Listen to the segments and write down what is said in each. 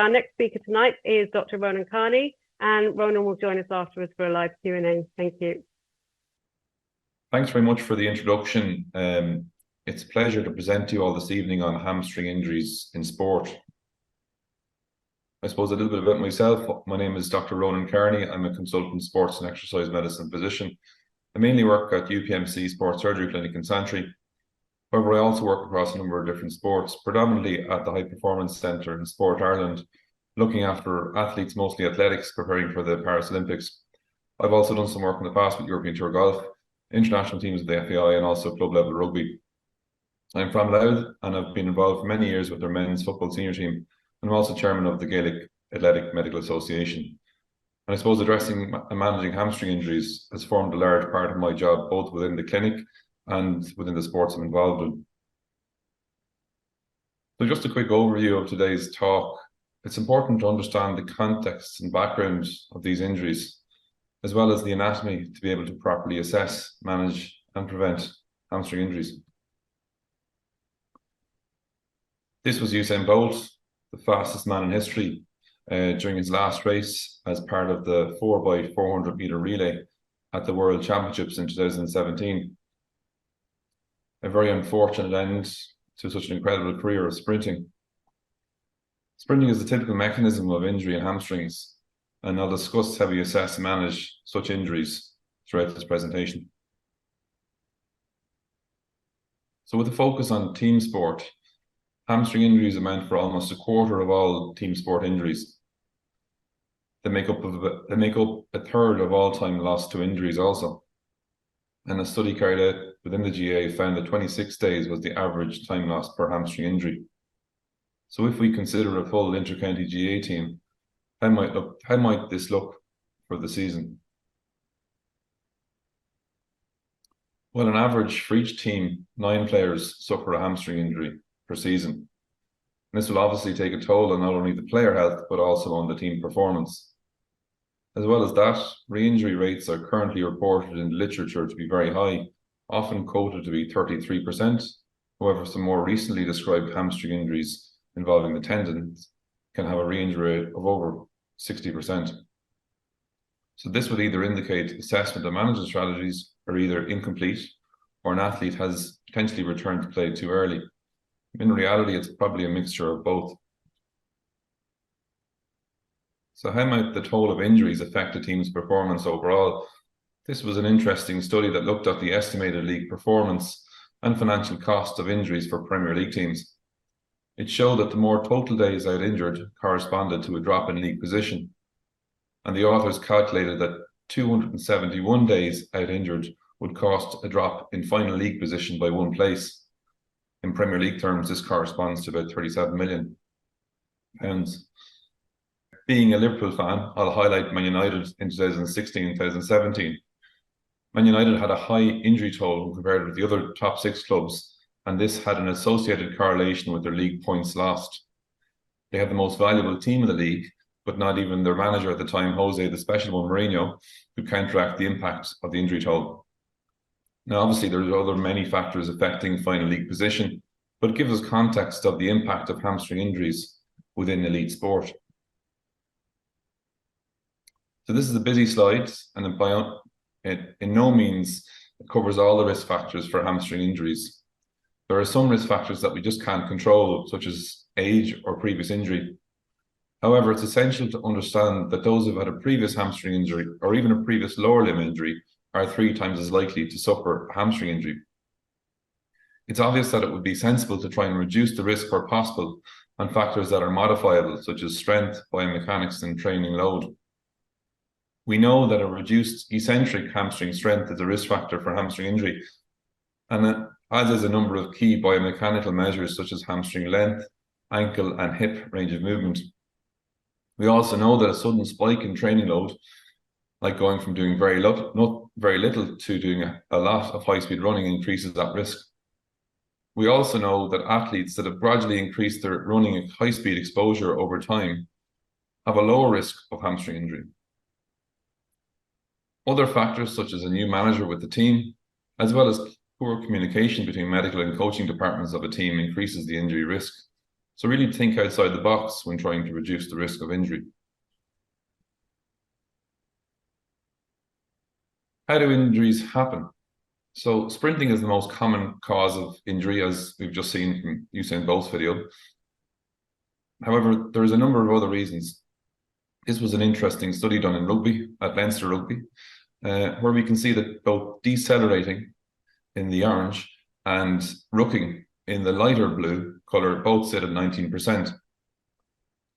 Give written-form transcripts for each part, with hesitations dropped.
our next speaker tonight is Dr. Ronan Kearney, and Ronan will join us afterwards for a live Q&A. Thank you. Thanks very much for the introduction. It's a pleasure to present to you all this evening on hamstring injuries in sport. I suppose a little bit about myself. My name is Dr. Ronan Kearney. I'm a consultant sports and exercise medicine physician. I mainly work at UPMC Sports Surgery Clinic in Santry. However, I also work across a number of different sports, predominantly at the High Performance Centre in Sport Ireland, looking after athletes, mostly athletics, preparing for the Paris Olympics. I've also done some work in the past with European Tour Golf, international teams of the FAI, and also club level rugby. I'm from Louth, and I've been involved for many years with their men's football senior team, and I'm also chairman of the Gaelic Athletic Medical Association. And I suppose addressing and managing hamstring injuries has formed a large part of my job, both within the clinic and within the sports I'm involved in. So just a quick overview of today's talk. It's important to understand the context and background of these injuries, as well as the anatomy, to be able to properly assess, manage, and prevent hamstring injuries. This was Usain Bolt, the fastest man in history, during his last race as part of the 4x400 meter relay at the World Championships in 2017. A very unfortunate end to such an incredible career of sprinting. Sprinting is the typical mechanism of injury in hamstrings, and I'll discuss how we assess and manage such injuries throughout this presentation. So with a focus on team sport, hamstring injuries amount for almost a quarter of all team sport injuries. They make up a third of all time lost to injuries also. And a study carried out within the GA found that 26 days was the average time lost per hamstring injury. So if we consider a full inter-county GA team, how might this look for the season? Well, on average, for each team, 9 players suffer a hamstring injury per season. And this will obviously take a toll on not only the player health, but also on the team performance. As well as that, re-injury rates are currently reported in the literature to be very high, often quoted to be 33%. However, some more recently described hamstring injuries involving the tendons can have a re-injury rate of over 60%. So this would either indicate assessment and management strategies are either incomplete, or an athlete has potentially returned to play too early. In reality, it's probably a mixture of both. So how might the toll of injuries affect a team's performance overall? This was an interesting study that looked at the estimated league performance and financial cost of injuries for Premier League teams. It showed that the more total days out injured corresponded to a drop in league position. And the authors calculated that 271 days out injured would cost a drop in final league position by 1 place. In Premier League terms, this corresponds to about £37 million. Being a Liverpool fan, I'll highlight Man United in 2016-2017. Man United had a high injury toll compared with the other top 6 clubs, and this had an associated correlation with their league points lost. They had the most valuable team in the league, but not even their manager at the time, Jose, the special one, Mourinho, could counteract the impact of the injury toll. Now, obviously, there are other many factors affecting final league position, but it gives us context of the impact of hamstring injuries within elite sport. So this is a busy slide, and it in no means covers all the risk factors for hamstring injuries. There are some risk factors that we just can't control, such as age or previous injury. However, it's essential to understand that those who've had a previous hamstring injury or even a previous lower limb injury are 3 times as likely to suffer a hamstring injury. It's obvious that it would be sensible to try and reduce the risk where possible on factors that are modifiable, such as strength, biomechanics, and training load. We know that a reduced eccentric hamstring strength is a risk factor for hamstring injury, and as is a number of key biomechanical measures such as hamstring length, ankle, and hip range of movement. We also know that a sudden spike in training load, like going from doing very little to doing a lot of high-speed running, increases that risk. We also know that athletes that have gradually increased their running high-speed exposure over time have a lower risk of hamstring injury. Other factors such as a new manager with the team, as well as poor communication between medical and coaching departments of a team, increases the injury risk. So really think outside the box when trying to reduce the risk of injury. How do injuries happen? So sprinting is the most common cause of injury, as we've just seen from Usain Bolt's video. However, there's a number of other reasons. This was an interesting study done in rugby, at Leinster Rugby, where we can see that both decelerating in the orange and rucking in the lighter blue colour both sit at 19%.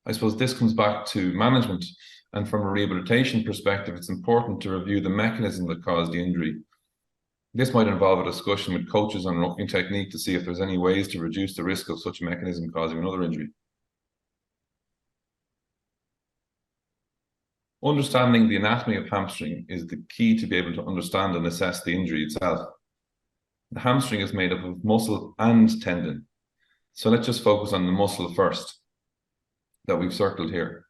I suppose this comes back to management, and from a rehabilitation perspective, it's important to review the mechanism that caused the injury. This might involve a discussion with coaches on rucking technique to see if there's any ways to reduce the risk of such a mechanism causing another injury. Understanding the anatomy of hamstring is the key to be able to understand and assess the injury itself. The hamstring is made up of muscle and tendon. So let's just focus on the muscle first that we've circled here.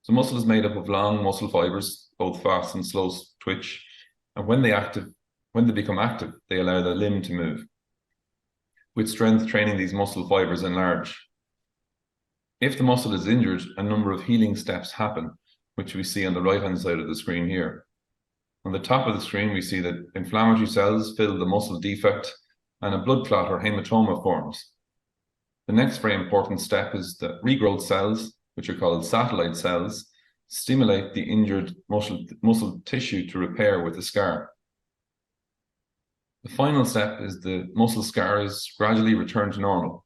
So muscle is made up of long muscle fibers, both fast and slow twitch. And when they become active, they allow the limb to move. With strength training, these muscle fibers enlarge. If the muscle is injured, a number of healing steps happen, which we see on the right-hand side of the screen here. On the top of the screen, we see that inflammatory cells fill the muscle defect and a blood clot or hematoma forms. The next very important step is that regrowth cells, which are called satellite cells, stimulate the injured muscle tissue to repair with a scar. The final step is the muscle scar is gradually returned to normal.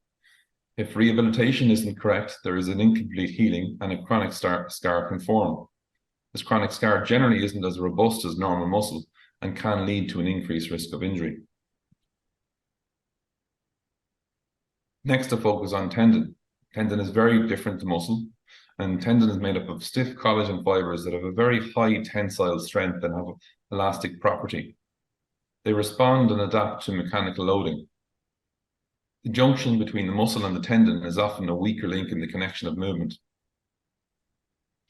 If rehabilitation isn't correct, there is an incomplete healing and a chronic scar can form. This chronic scar generally isn't as robust as normal muscle and can lead to an increased risk of injury. Next, to focus on tendon. Tendon is very different to muscle, and tendon is made up of stiff collagen fibers that have a very high tensile strength and have elastic property. They respond and adapt to mechanical loading. The junction between the muscle and the tendon is often a weaker link in the connection of movement.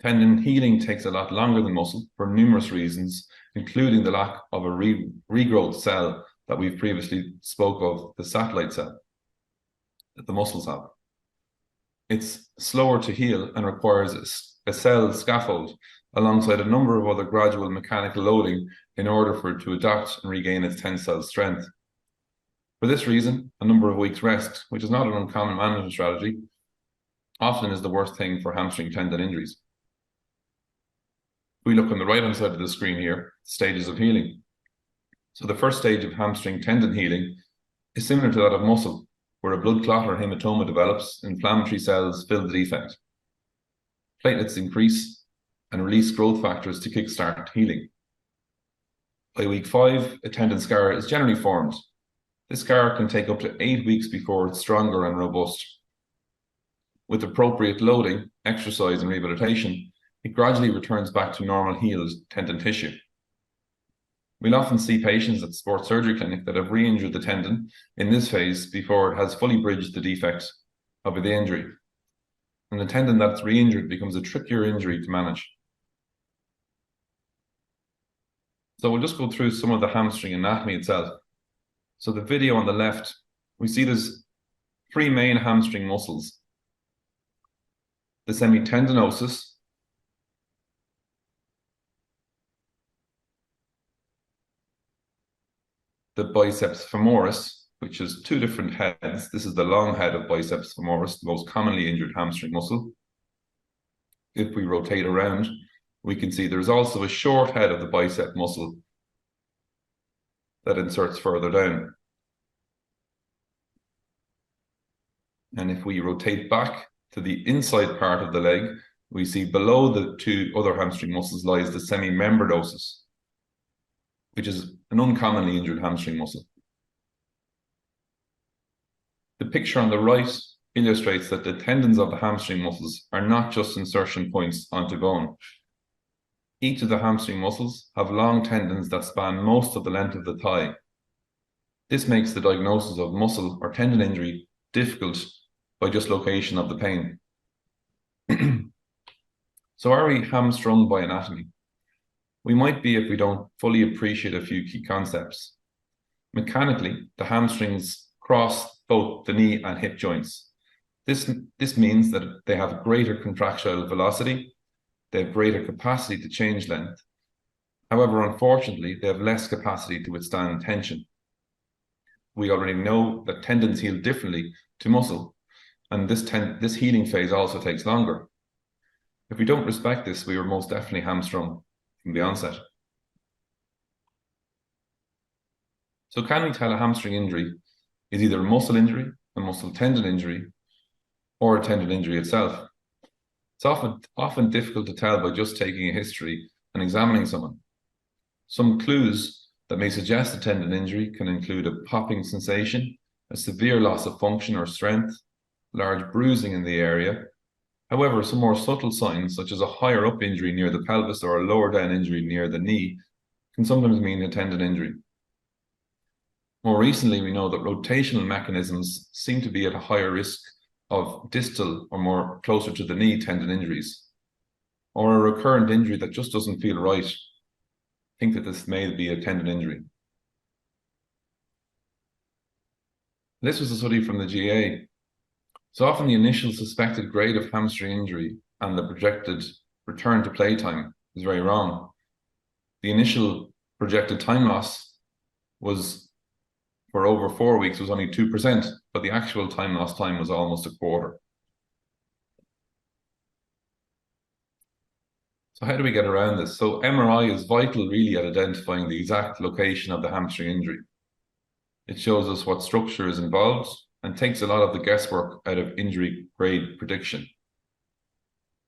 Tendon healing takes a lot longer than muscle for numerous reasons, including the lack of a regrowth cell that we've previously spoke of, the satellite cell that the muscles have. It's slower to heal and requires a cell scaffold alongside a number of other gradual mechanical loading in order for it to adapt and regain its tensile strength. For this reason, a number of weeks rest, which is not an uncommon management strategy, often is the worst thing for hamstring tendon injuries. We look on the right-hand side of the screen here, stages of healing. So the first stage of hamstring tendon healing is similar to that of muscle, where a blood clot or hematoma develops, inflammatory cells fill the defect. Platelets increase and release growth factors to kickstart healing. By week 5, a tendon scar is generally formed. This scar can take up to 8 weeks before it's stronger and robust. With appropriate loading, exercise and rehabilitation, it gradually returns back to normal healed tendon tissue. We'll often see patients at the Sports Surgery Clinic that have re-injured the tendon in this phase before it has fully bridged the defect of the injury. And the tendon that's re-injured becomes a trickier injury to manage. So we'll just go through some of the hamstring anatomy itself. So the video on the left, we see there's 3 main hamstring muscles. The semitendinosus, the biceps femoris, which has 2 different heads. This is the long head of biceps femoris, the most commonly injured hamstring muscle. If we rotate around, we can see there's also a short head of the bicep muscle that inserts further down. And if we rotate back to the inside part of the leg, we see below the 2 other hamstring muscles lies the semimembranosus, which is an uncommonly injured hamstring muscle. The picture on the right illustrates that the tendons of the hamstring muscles are not just insertion points onto bone. Each of the hamstring muscles have long tendons that span most of the length of the thigh. This makes the diagnosis of muscle or tendon injury difficult by just location of the pain. So are we hamstrung by anatomy? We might be if we don't fully appreciate a few key concepts. Mechanically, the hamstrings cross both the knee and hip joints. This means that they have greater contractile velocity, they have greater capacity to change length. However, unfortunately, they have less capacity to withstand tension. We already know that tendons heal differently to muscle, and this healing phase also takes longer. If we don't respect this, we are most definitely hamstrung from the onset. So can we tell a hamstring injury is either a muscle injury, a muscle tendon injury, or a tendon injury itself? It's often difficult to tell by just taking a history and examining someone. Some clues that may suggest a tendon injury can include a popping sensation, a severe loss of function or strength, large bruising in the area. However, some more subtle signs, such as a higher up injury near the pelvis or a lower down injury near the knee, can sometimes mean a tendon injury. More recently, we know that rotational mechanisms seem to be at a higher risk of distal or more closer to the knee tendon injuries, or a recurrent injury that just doesn't feel right. I think that this may be a tendon injury. This was a study from the GA. So often the initial suspected grade of hamstring injury and the projected return to play time is very wrong. The initial projected time loss was for over 4 weeks was only 2%, but the actual time lost time was almost a quarter. So how do we get around this? So MRI is vital really at identifying the exact location of the hamstring injury. It shows us what structure is involved and takes a lot of the guesswork out of injury grade prediction.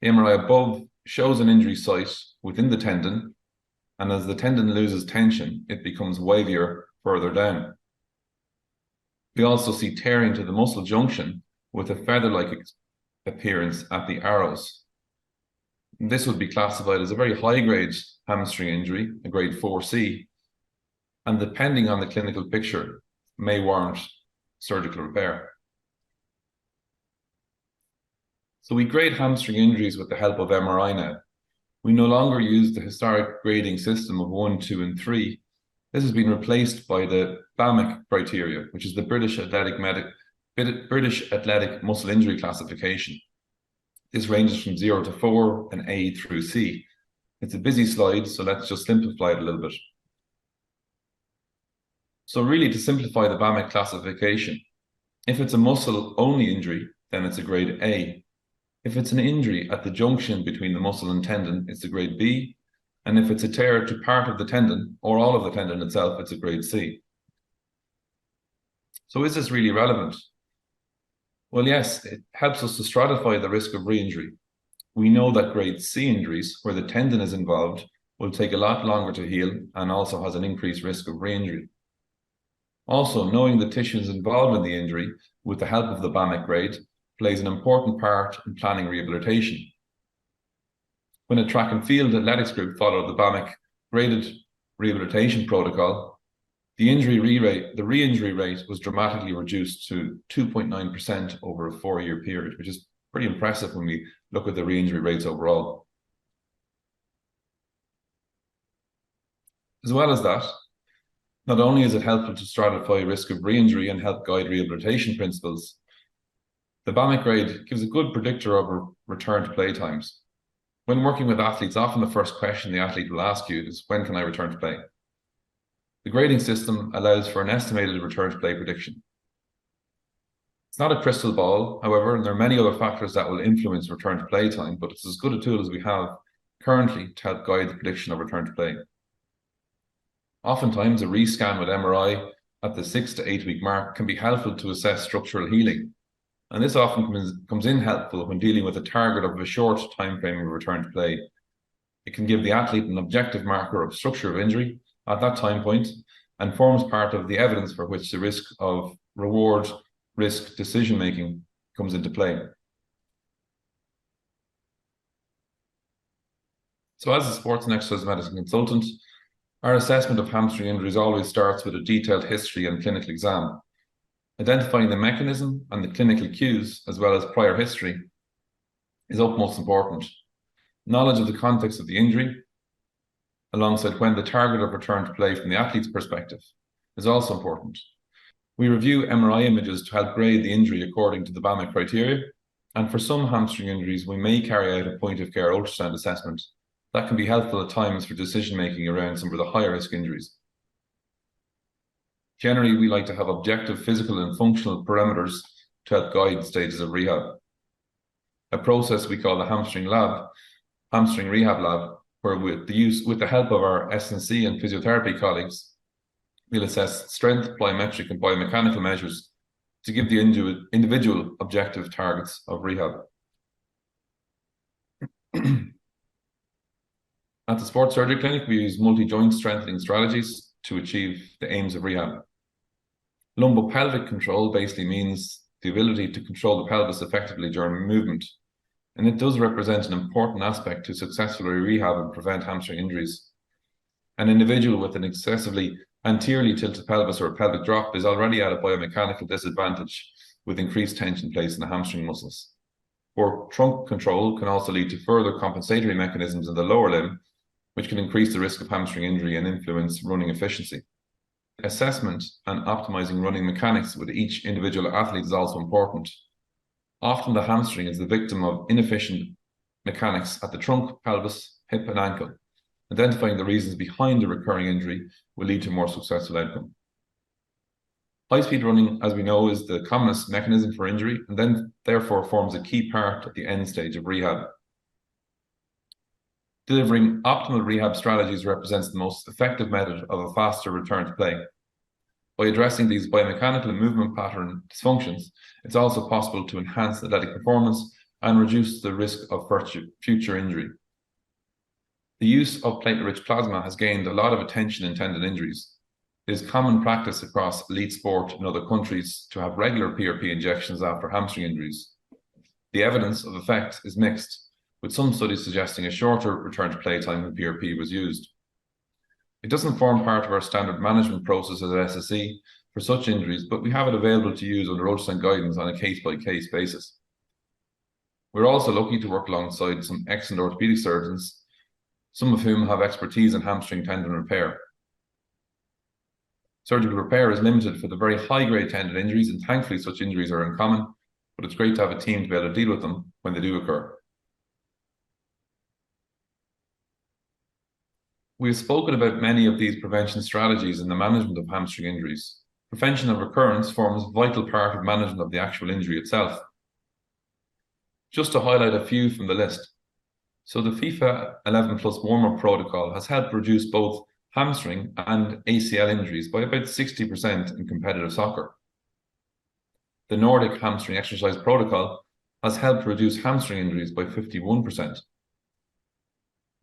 The MRI above shows an injury site within the tendon, and as the tendon loses tension, it becomes wavier further down. We also see tearing to the muscle junction with a feather-like appearance at the arrows. This would be classified as a very high-grade hamstring injury, a grade 4C, and depending on the clinical picture, may warrant surgical repair. So we grade hamstring injuries with the help of MRI now. We no longer use the historic grading system of 1, 2, and 3. This has been replaced by the BAMC criteria, which is the British Athletic Muscle Injury Classification. This ranges from 0 to 4 and A through C. It's a busy slide, so let's just simplify it a little bit. So really, to simplify the BAMC classification, if it's a muscle-only injury, then it's a grade A. If it's an injury at the junction between the muscle and tendon, it's a grade B. And if it's a tear to part of the tendon or all of the tendon itself, it's a grade C. So is this really relevant? Well, yes, it helps us to stratify the risk of re-injury. We know that grade C injuries, where the tendon is involved, will take a lot longer to heal and also has an increased risk of re-injury. Also, knowing the tissues involved in the injury with the help of the BAMC grade plays an important part in planning rehabilitation. When a track and field athletics group followed the BAMC graded rehabilitation protocol, the re-injury rate was dramatically reduced to 2.9% over a 4-year period, which is pretty impressive when we look at the re-injury rates overall. As well as that, not only is it helpful to stratify risk of re-injury and help guide rehabilitation principles, the BAMC grade gives a good predictor of return to play times. When working with athletes, often the first question the athlete will ask you is, when can I return to play? The grading system allows for an estimated return to play prediction. It's not a crystal ball, however, and there are many other factors that will influence return to play time, but it's as good a tool as we have currently to help guide the prediction of return to play. Oftentimes, a rescan with MRI at the 6 to 8 week mark can be helpful to assess structural healing. And this often comes in helpful when dealing with a target of a short time frame of return to play. It can give the athlete an objective marker of structure of injury at that time point and forms part of the evidence for which the risk of reward risk decision making comes into play. So as a sports and exercise medicine consultant, our assessment of hamstring injuries always starts with a detailed history and clinical exam. Identifying the mechanism and the clinical cues, as well as prior history, is utmost important. Knowledge of the context of the injury, alongside when the target of return to play from the athlete's perspective, is also important. We review MRI images to help grade the injury according to the BAMA criteria, and for some hamstring injuries, we may carry out a point-of-care ultrasound assessment. That can be helpful at times for decision-making around some of the higher-risk injuries. Generally, we like to have objective physical and functional parameters to help guide stages of rehab. A process we call the hamstring rehab lab, where with the help of our S&C and physiotherapy colleagues, we'll assess strength, plyometric and biomechanical measures to give the individual objective targets of rehab. At the Sports Surgery Clinic, we use multi-joint strengthening strategies to achieve the aims of rehab. Lumbopelvic control basically means the ability to control the pelvis effectively during movement, and it does represent an important aspect to successfully rehab and prevent hamstring injuries. An individual with an excessively anteriorly tilted pelvis or a pelvic drop is already at a biomechanical disadvantage with increased tension placed in the hamstring muscles. Poor trunk control can also lead to further compensatory mechanisms in the lower limb, which can increase the risk of hamstring injury and influence running efficiency. Assessment and optimizing running mechanics with each individual athlete is also important. Often the hamstring is the victim of inefficient mechanics at the trunk, pelvis, hip and ankle. Identifying the reasons behind the recurring injury will lead to a more successful outcome. High-speed running, as we know, is the commonest mechanism for injury and then therefore forms a key part at the end stage of rehab. Delivering optimal rehab strategies represents the most effective method of a faster return to play. By addressing these biomechanical and movement pattern dysfunctions, it's also possible to enhance athletic performance and reduce the risk of future injury. The use of platelet-rich plasma has gained a lot of attention in tendon injuries. It is common practice across elite sport in other countries to have regular PRP injections after hamstring injuries. The evidence of effect is mixed, with some studies suggesting a shorter return to play time when PRP was used. It doesn't form part of our standard management process as an SSE for such injuries, but we have it available to use under ultrasound guidance on a case-by-case basis. We're also lucky to work alongside some excellent orthopaedic surgeons, some of whom have expertise in hamstring tendon repair. Surgical repair is limited for the very high-grade tendon injuries, and thankfully such injuries are uncommon, but it's great to have a team to be able to deal with them when they do occur. We've spoken about many of these prevention strategies in the management of hamstring injuries. Prevention of recurrence forms a vital part of management of the actual injury itself. Just to highlight a few from the list. So the FIFA 11 Plus warm-up protocol has helped reduce both hamstring and ACL injuries by about 60% in competitive soccer. The Nordic hamstring exercise protocol has helped reduce hamstring injuries by 51%.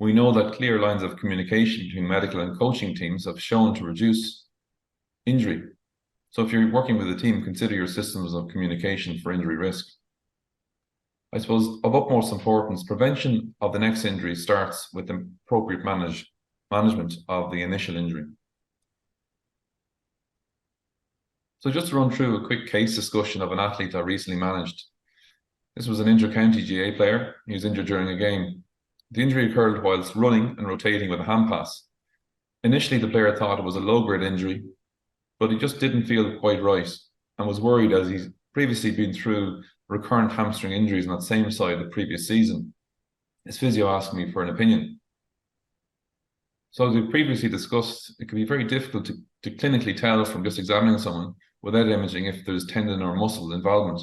We know that clear lines of communication between medical and coaching teams have shown to reduce injury. So if you're working with a team, consider your systems of communication for injury risk. I suppose of utmost importance, prevention of the next injury starts with the appropriate management of the initial injury. So just to run through a quick case discussion of an athlete I recently managed. This was an inter-county GA player. He was injured during a game. The injury occurred whilst running and rotating with a hand pass. Initially, the player thought it was a low-grade injury, but he just didn't feel quite right and was worried as he's previously been through recurrent hamstring injuries on that same side the previous season. His physio asked me for an opinion. So as we previously discussed, it can be very difficult to clinically tell from just examining someone without imaging if there's tendon or muscle involvement.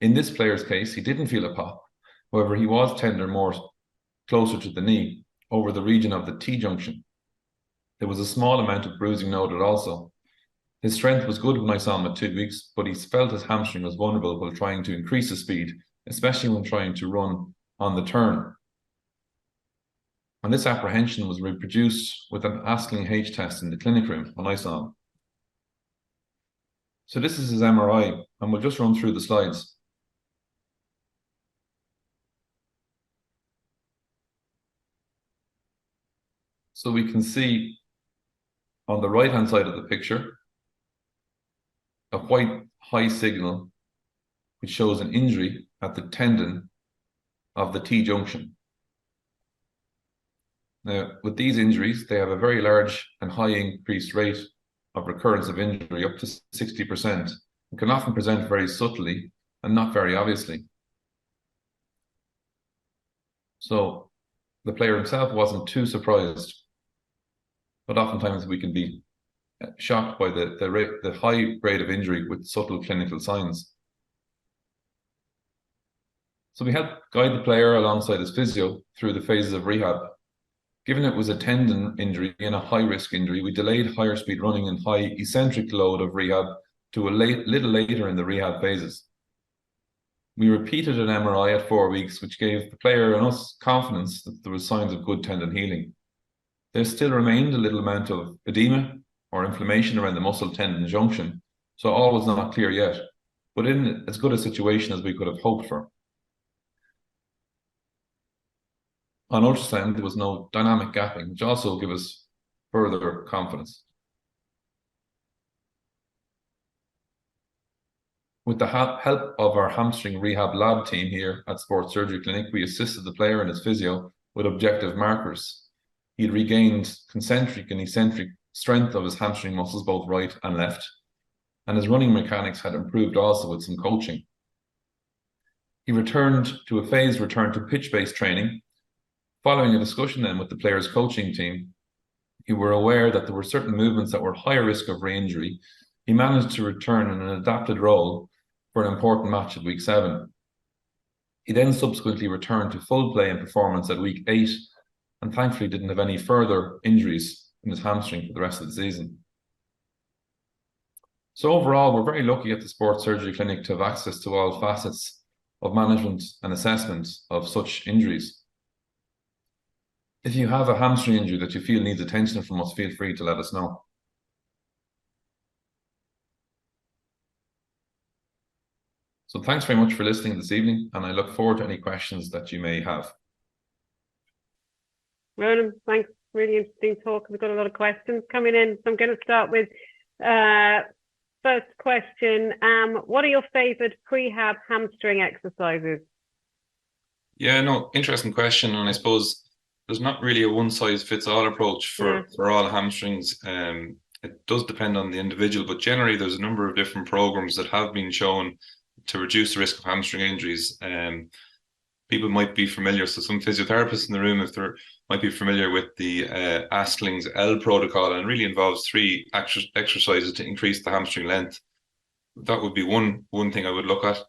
In this player's case, he didn't feel a pop. However, he was tender more closer to the knee, over the region of the T-junction. There was a small amount of bruising noted also. His strength was good when I saw him at 2 weeks, but he felt his hamstring was vulnerable while trying to increase his speed, especially when trying to run on the turn. And this apprehension was reproduced with an Asking H test in the clinic room when I saw him. So this is his MRI, and we'll just run through the slides. So we can see on the right-hand side of the picture, a white high signal, which shows an injury at the tendon of the T-junction. Now, with these injuries, they have a very large and high increased rate of recurrence of injury, up to 60%, and can often present very subtly and not very obviously. So the player himself wasn't too surprised, but oftentimes we can be shocked by the high rate of injury with subtle clinical signs. So we helped guide the player alongside his physio through the phases of rehab. Given it was a tendon injury and a high-risk injury, we delayed higher speed running and high eccentric load of rehab to a little later in the rehab phases. We repeated an MRI at 4 weeks, which gave the player and us confidence that there was signs of good tendon healing. There still remained a little amount of edema or inflammation around the muscle tendon junction, so all was not clear yet, but in as good a situation as we could have hoped for. On ultrasound, there was no dynamic gapping, which also gave us further confidence. With the help of our hamstring rehab lab team here at Sports Surgery Clinic, we assisted the player and his physio with objective markers. He'd regained concentric and eccentric strength of his hamstring muscles, both right and left, and his running mechanics had improved also with some coaching. He returned to a phased return to pitch-based training. Following a discussion then with the player's coaching team, who were aware that there were certain movements that were higher risk of re-injury, he managed to return in an adapted role for an important match at week 7. He then subsequently returned to full play and performance at week 8, and thankfully didn't have any further injuries in his hamstring for the rest of the season. So overall, we're very lucky at the Sports Surgery Clinic to have access to all facets of management and assessment of such injuries. If you have a hamstring injury that you feel needs attention from us, feel free to let us know. So thanks very much for listening this evening, and I look forward to any questions that you may have. Ronan, thanks. Really interesting talk. We've got a lot of questions coming in. So I'm going to start with first question. What are your favoured prehab hamstring exercises? Yeah, no, interesting question. And I suppose there's not really a one-size-fits-all approach for all hamstrings. It does depend on the individual, but generally there's a number of different programs that have been shown to reduce the risk of hamstring injuries. People might be familiar, so some physiotherapists in the room, if they might be familiar with the Astling's L protocol, and really involves 3 exercises to increase the hamstring length. That would be one thing I would look at.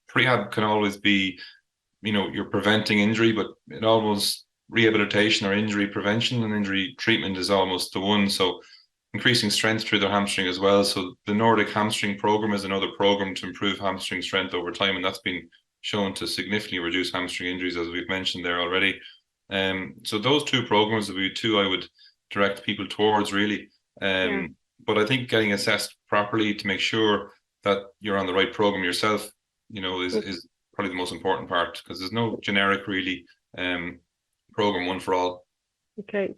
Prehab can always be, you're preventing injury, but it almost rehabilitation or injury prevention and injury treatment is almost the one. So increasing strength through their hamstring as well. So the Nordic Hamstring Program is another program to improve hamstring strength over time, and that's been shown to significantly reduce hamstring injuries, as we've mentioned there already. So those 2 programs would be 2 I would direct people towards, really. But I think getting assessed properly to make sure that you're on the right program yourself, is probably the most important part, because there's no generic, really, program one for all. Okay.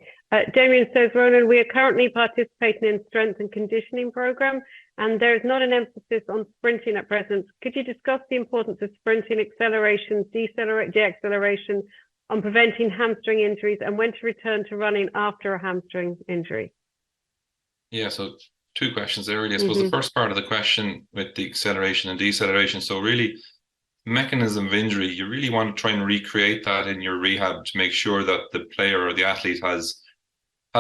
Damien says, Ronan, we are currently participating in strength and conditioning program, and there is not an emphasis on sprinting at present. Could you discuss the importance of sprinting, acceleration, deceleration on preventing hamstring injuries, and when to return to running after a hamstring injury? Yeah, so 2 questions there, really. I suppose the first part of the question with the acceleration and deceleration. So really, mechanism of injury, you really want to try and recreate that in your rehab to make sure that the player or the athlete has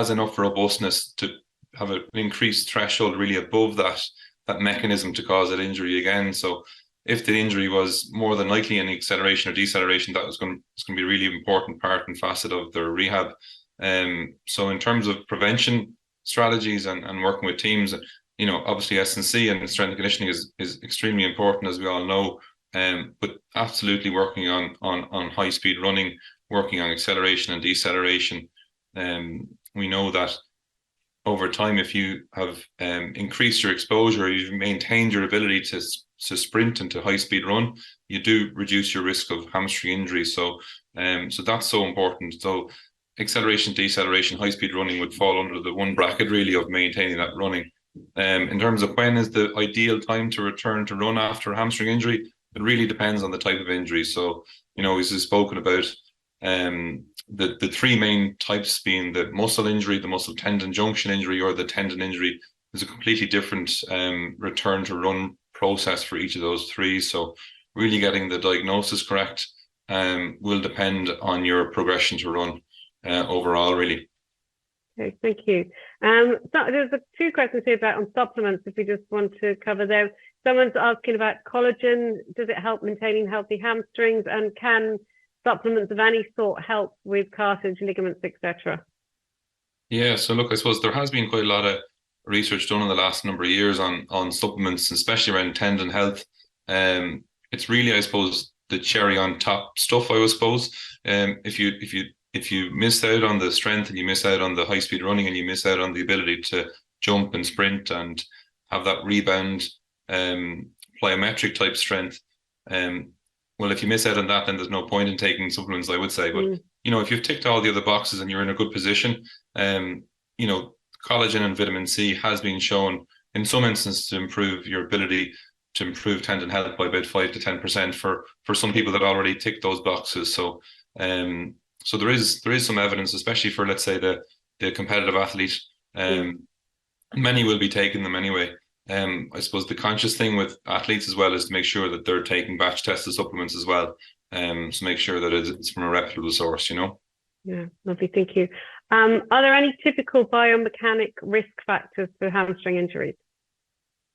enough robustness to have an increased threshold really above that mechanism to cause that injury again. So if the injury was more than likely an acceleration or deceleration, it's going to be a really important part and facet of their rehab. So in terms of prevention strategies and working with teams, obviously S&C and strength and conditioning is extremely important, as we all know. But absolutely working on high speed running, working on acceleration and deceleration. We know that over time, if you have increased your exposure, you've maintained your ability to sprint and to high speed run, you do reduce your risk of hamstring injury. So that's so important. So acceleration, deceleration, high speed running would fall under the one bracket really of maintaining that running. In terms of when is the ideal time to return to run after a hamstring injury, it really depends on the type of injury. So, as we've spoken about, The three main types being the muscle injury, the muscle tendon junction injury, or the tendon injury. There's a completely different return to run process for each of those three. So really getting the diagnosis correct will depend on your progression to run overall, really. Okay, thank you. So there's two questions here about on supplements, if we just want to cover those. Someone's asking about collagen. Does it help maintaining healthy hamstrings? And can supplements of any sort help with cartilage, ligaments, etc.? Yeah, so look, I suppose there has been quite a lot of research done in the last number of years on supplements, especially around tendon health. It's really, I suppose, the cherry on top stuff, I suppose. If you miss out on the strength and you miss out on the high speed running and you miss out on the ability to jump and sprint and have that rebound plyometric type strength, well, if you miss out on that, then there's no point in taking supplements, I would say. But if you've ticked all the other boxes and you're in a good position, collagen and vitamin C has been shown in some instances to improve your ability to improve tendon health by about 5 to 10% for some people that already tick those boxes. So there is some evidence, especially for, let's say, the competitive athlete. Many will be taking them anyway. I suppose the conscious thing with athletes as well is to make sure that they're taking batch tested supplements as well. So make sure that it's from a reputable source, Yeah, lovely, thank you. Are there any typical biomechanic risk factors for hamstring injuries?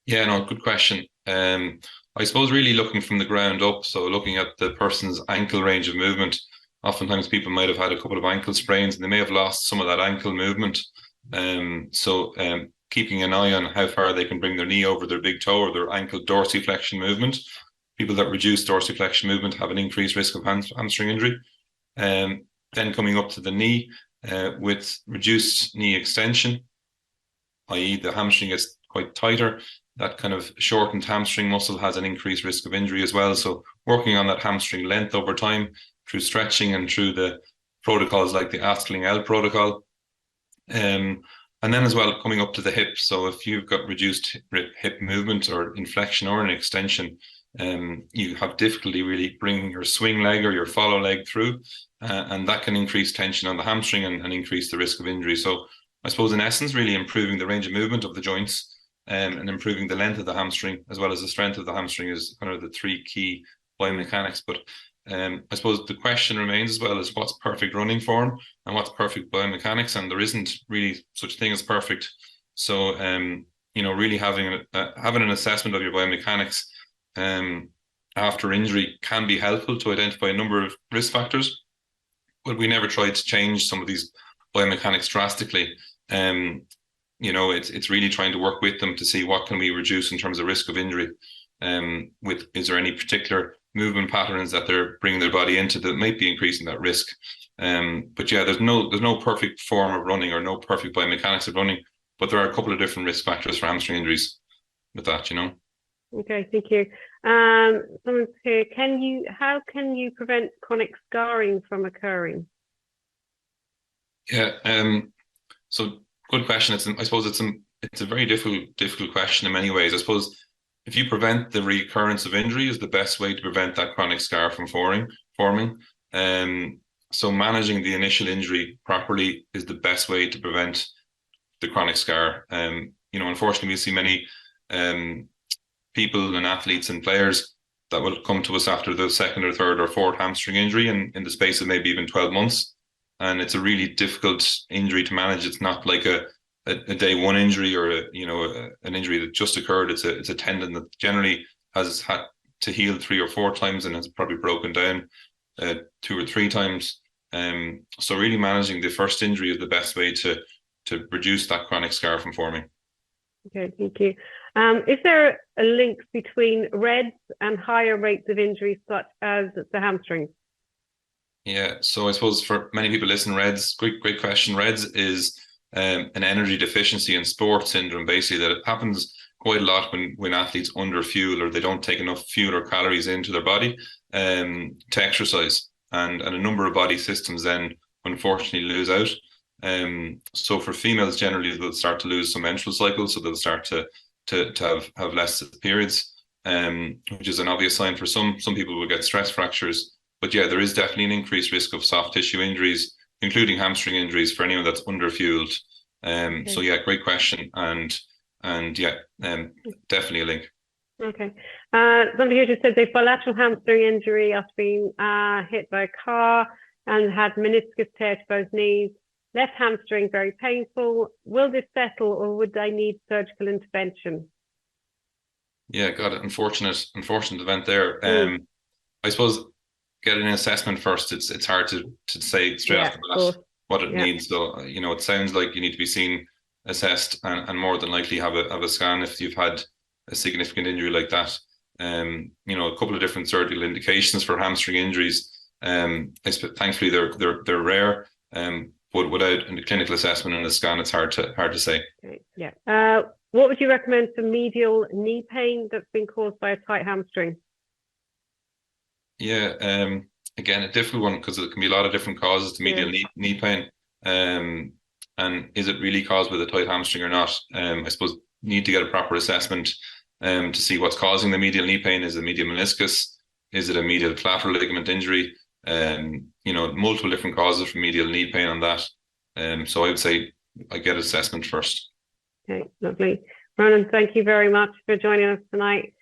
Yeah, no, good question. I suppose really looking from the ground up, so looking at the person's ankle range of movement. Oftentimes people might have had a couple of ankle sprains and they may have lost some of that ankle movement. So keeping an eye on how far they can bring their knee over their big toe or their ankle dorsiflexion movement. People that reduce dorsiflexion movement have an increased risk of hamstring injury. Then coming up to the knee with reduced knee extension, i.e. the hamstring gets quite tighter. That kind of shortened hamstring muscle has an increased risk of injury as well. So working on that hamstring length over time through stretching and through the protocols like the Askling L protocol. And then as well, coming up to the hip. So if you've got reduced hip movement or inflection or an extension, you have difficulty really bringing your swing leg or your follow leg through. And that can increase tension on the hamstring and increase the risk of injury. So I suppose in essence, really improving the range of movement of the joints and improving the length of the hamstring as well as the strength of the hamstring is kind of the three key biomechanics. But I suppose the question remains as well is what's perfect running form and what's perfect biomechanics, and there isn't really such thing as perfect. So really having an assessment of your biomechanics after injury can be helpful to identify a number of risk factors, but we never tried to change some of these biomechanics drastically. It's really trying to work with them to see what can we reduce in terms of risk of injury. Is there any particular movement patterns that they're bringing their body into that might be increasing that risk? But yeah, there's no perfect form of running or no perfect biomechanics of running, but there are a couple of different risk factors for hamstring injuries with that, Okay, thank you. Someone's here. How can you prevent chronic scarring from occurring? Yeah, so good question. I suppose it's a very difficult question in many ways. I suppose if you prevent the recurrence of injury is the best way to prevent that chronic scar from forming. So managing the initial injury properly is the best way to prevent the chronic scar. Unfortunately, we see many people and athletes and players that will come to us after the second or third or fourth hamstring injury in the space of maybe even 12 months. And it's a really difficult injury to manage. It's not like a day one injury or an injury that just occurred. It's a tendon that generally has had to heal 3 or 4 times and has probably broken down 2 or 3 times. So really managing the first injury is the best way to reduce that chronic scar from forming. Okay, thank you. Is there a link between REDS and higher rates of injuries such as the hamstrings? Yeah, so I suppose for many people listening, REDS, great question. REDS is an energy deficiency in sport syndrome, basically, that it happens quite a lot when athletes under fuel or they don't take enough fuel or calories into their body to exercise, and a number of body systems then unfortunately lose out. So for females, generally they'll start to lose some menstrual cycles, so they'll start to have less periods, which is an obvious sign. For some people will get stress fractures, But yeah, there is definitely an increased risk of soft tissue injuries, including hamstring injuries for anyone that's underfueled. So yeah, great question, and yeah, definitely a link. Okay. Somebody here just said they've bilateral hamstring injury after being hit by a car and had meniscus tear to both knees. Left hamstring very painful. Will this settle, or would they need surgical intervention? Yeah, got it. Unfortunate event there. I suppose getting an assessment first. It's hard to say straight off the bat what it needs. So it sounds like you need to be seen, assessed, and more than likely have a scan if you've had a significant injury like that. A couple of different surgical indications for hamstring injuries. Thankfully they're rare. But without a clinical assessment and a scan, it's hard to say. Yeah. What would you recommend for medial knee pain that's been caused by a tight hamstring? Yeah. Again, a difficult one because it can be a lot of different causes to medial knee pain. And is it really caused with a tight hamstring or not? I suppose you need to get a proper assessment to see what's causing the medial knee pain. Is it medial meniscus? Is it a medial collateral ligament injury? Multiple different causes for medial knee pain on that. So I would say I get assessment first. Okay, lovely. Ronan, thank you very much for joining us tonight.